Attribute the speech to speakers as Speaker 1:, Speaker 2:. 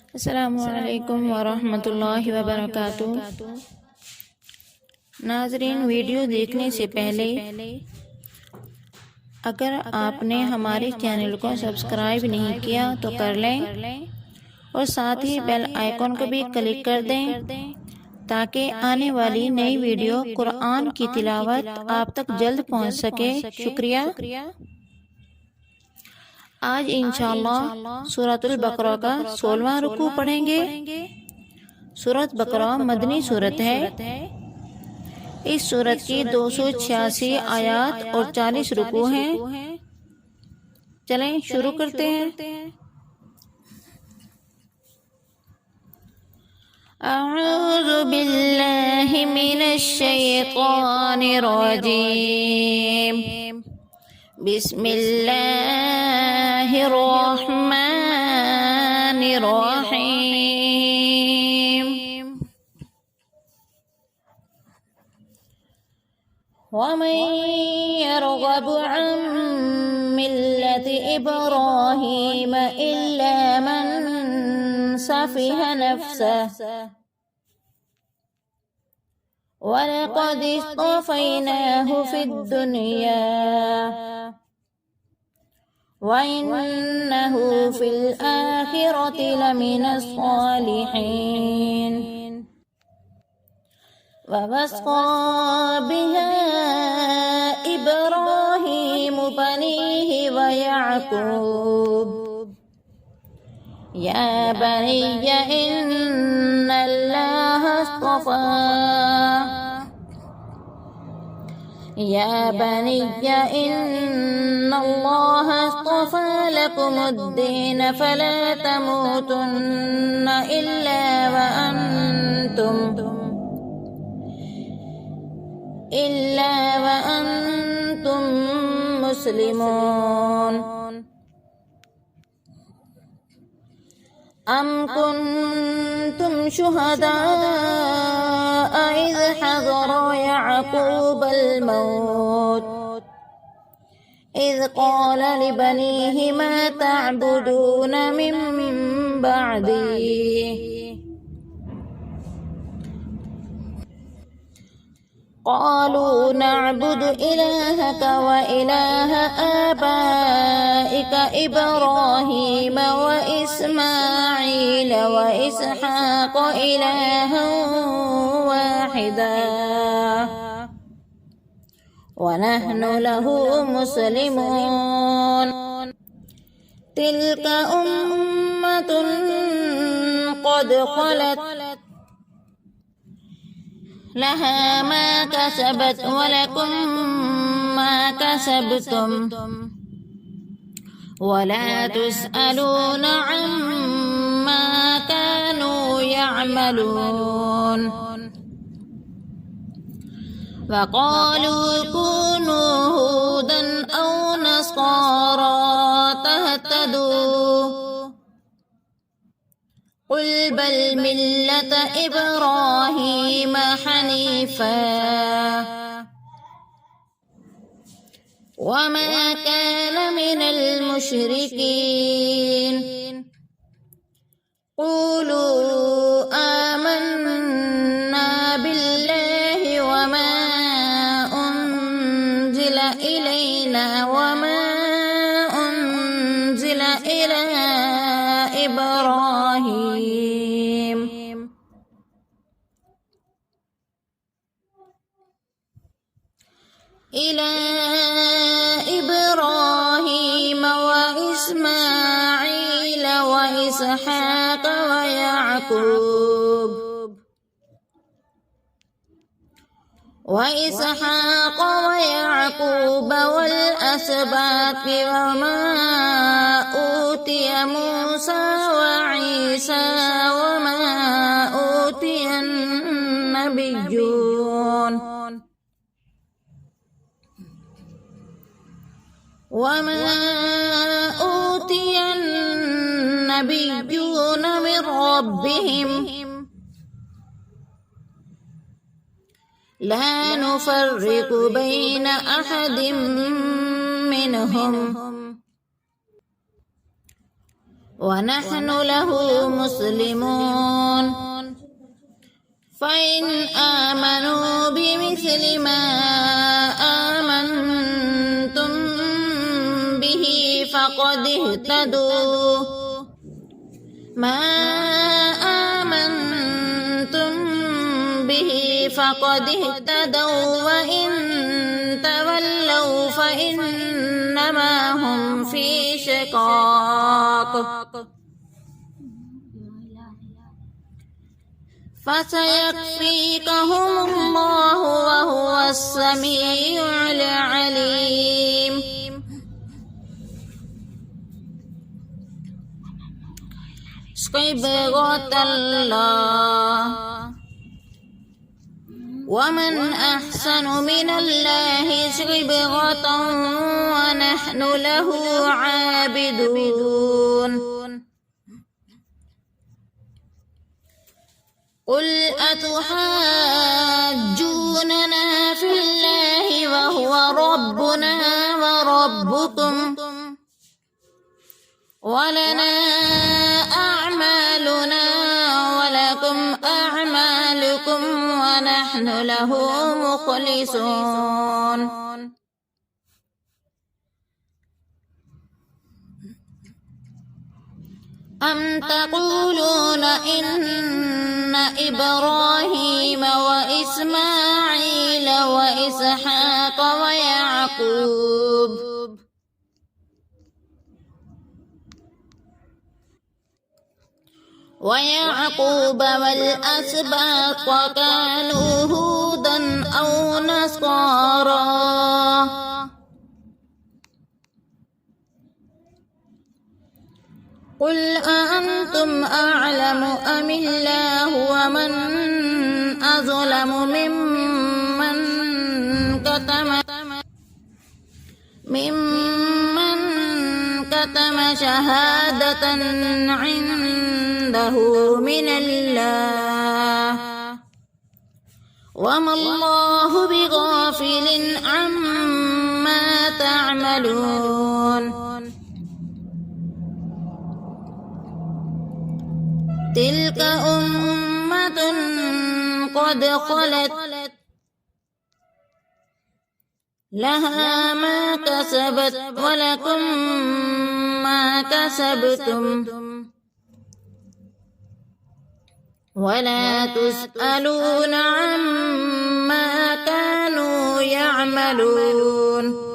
Speaker 1: अस्सलामुअलैकुम वरहमतुल्लाहि वबरकातुहू। नाज़रीन, वीडियो देखने से पहले अगर आपने हमारे चैनल को सब्सक्राइब नहीं किया तो कर लें और साथ ही बेल आइकॉन को भी क्लिक कर दें ताकि आने वाली नई वीडियो कुरान की तिलावत आप तक जल्द पहुंच सके। शुक्रिया। आज इंशाअल्लाह सूरतुल बकरा का 16वां रुकू पढ़ेंगे। सूरत बकरा मदनी सूरत है। इस सूरत की 286 आयात और 40 रुकू हैं। चलें शुरू करते हैं। अऊज़ु बिल्लाहि मिनश शैतानिर रजीम। बिस्मिल्लाहिर्रहमानिर्रहीम। वमन यरग़बु अन मिल्लति इब्राहीम इल्ला मन सफ़िह नफ्सह वलक़द इस्तफ़ैनाहु फ़िद्दुनिया वइन्नहु फ़िल आखिरति लमिनस सालिहीन। ववस्सा बिहा इब्राहीम बनीहि व याक़ूब या बनिय्य इन्नल्लाहा अस्तफ़ा लकुमुद्दीन फला तमूतुन्न इल्ला व अंतुम मुस्लिमून। अम कुन्तुम शुहदाअ इज़ हज़रा याक़ूबल मौत इज़ क़ाल लिबनीहि मा तअबुदून मिन बअदी क़ालू नअबुदु इलाहक व इलाह आबाइक इब्राहीम व इस्माईल व इसहाक़ इलाहन वाहिदा व नहनु लहु मुस्लिमून। तिल्क उम्मतुन क़द ख़लत लहा मा कसबत व लकुम मा कसबतुम वला तुसअलून अम्मा कानू यअमलून। वक़ालू कूनू हूदन औ नसारा तहतदू क़ुल बल मिल्लत इब्राहीम हनीफ़ा वमा कान मिनल मुशरिकीन। क़ूलू आमन्ना बिल्लाहि वमा उन्ज़िला इलैना वमा उन्ज़िला इला इब्राहीम व इस्माईल व इसहाक़ व याक़ूब वल अस्बात वमा ऊतिय मूसा व ईसा वमा ऊतिय नबिय्यून मिन रब्बिहिम ला नुफ़र्रिक़ु बैन अहदिम मिनहुम ونحن له مسلمون فإن آمنوا بمثل ما آمنتم به فقد اهتدوا ما آمنتم به فقد اهتدوا وإن تولوا فإنما هم في شقاق فسيكفيكهم الله وهو السميع العليم صبغة الله ومن أحسن من الله صبغة ونحن له عابدون قل أتحاجوننا في الله وهو ربنا وربكم ولنا أعمالنا ولكم أعمالكم ونحن له مخلصون أم تقولون إن إبراهيم وإسماعيل وإسحاق ويعقوب والأسباط كانوا هودا أو نصارى قل أأنتم أعلم أم الله ومن أظلم ممن كتم شهادة عنده من الله وما الله بغافل عما تعملون تلك أمة قد خلت لها ما كسبت ولكم ما كسبتم ولا تسألون عما كانوا يعملون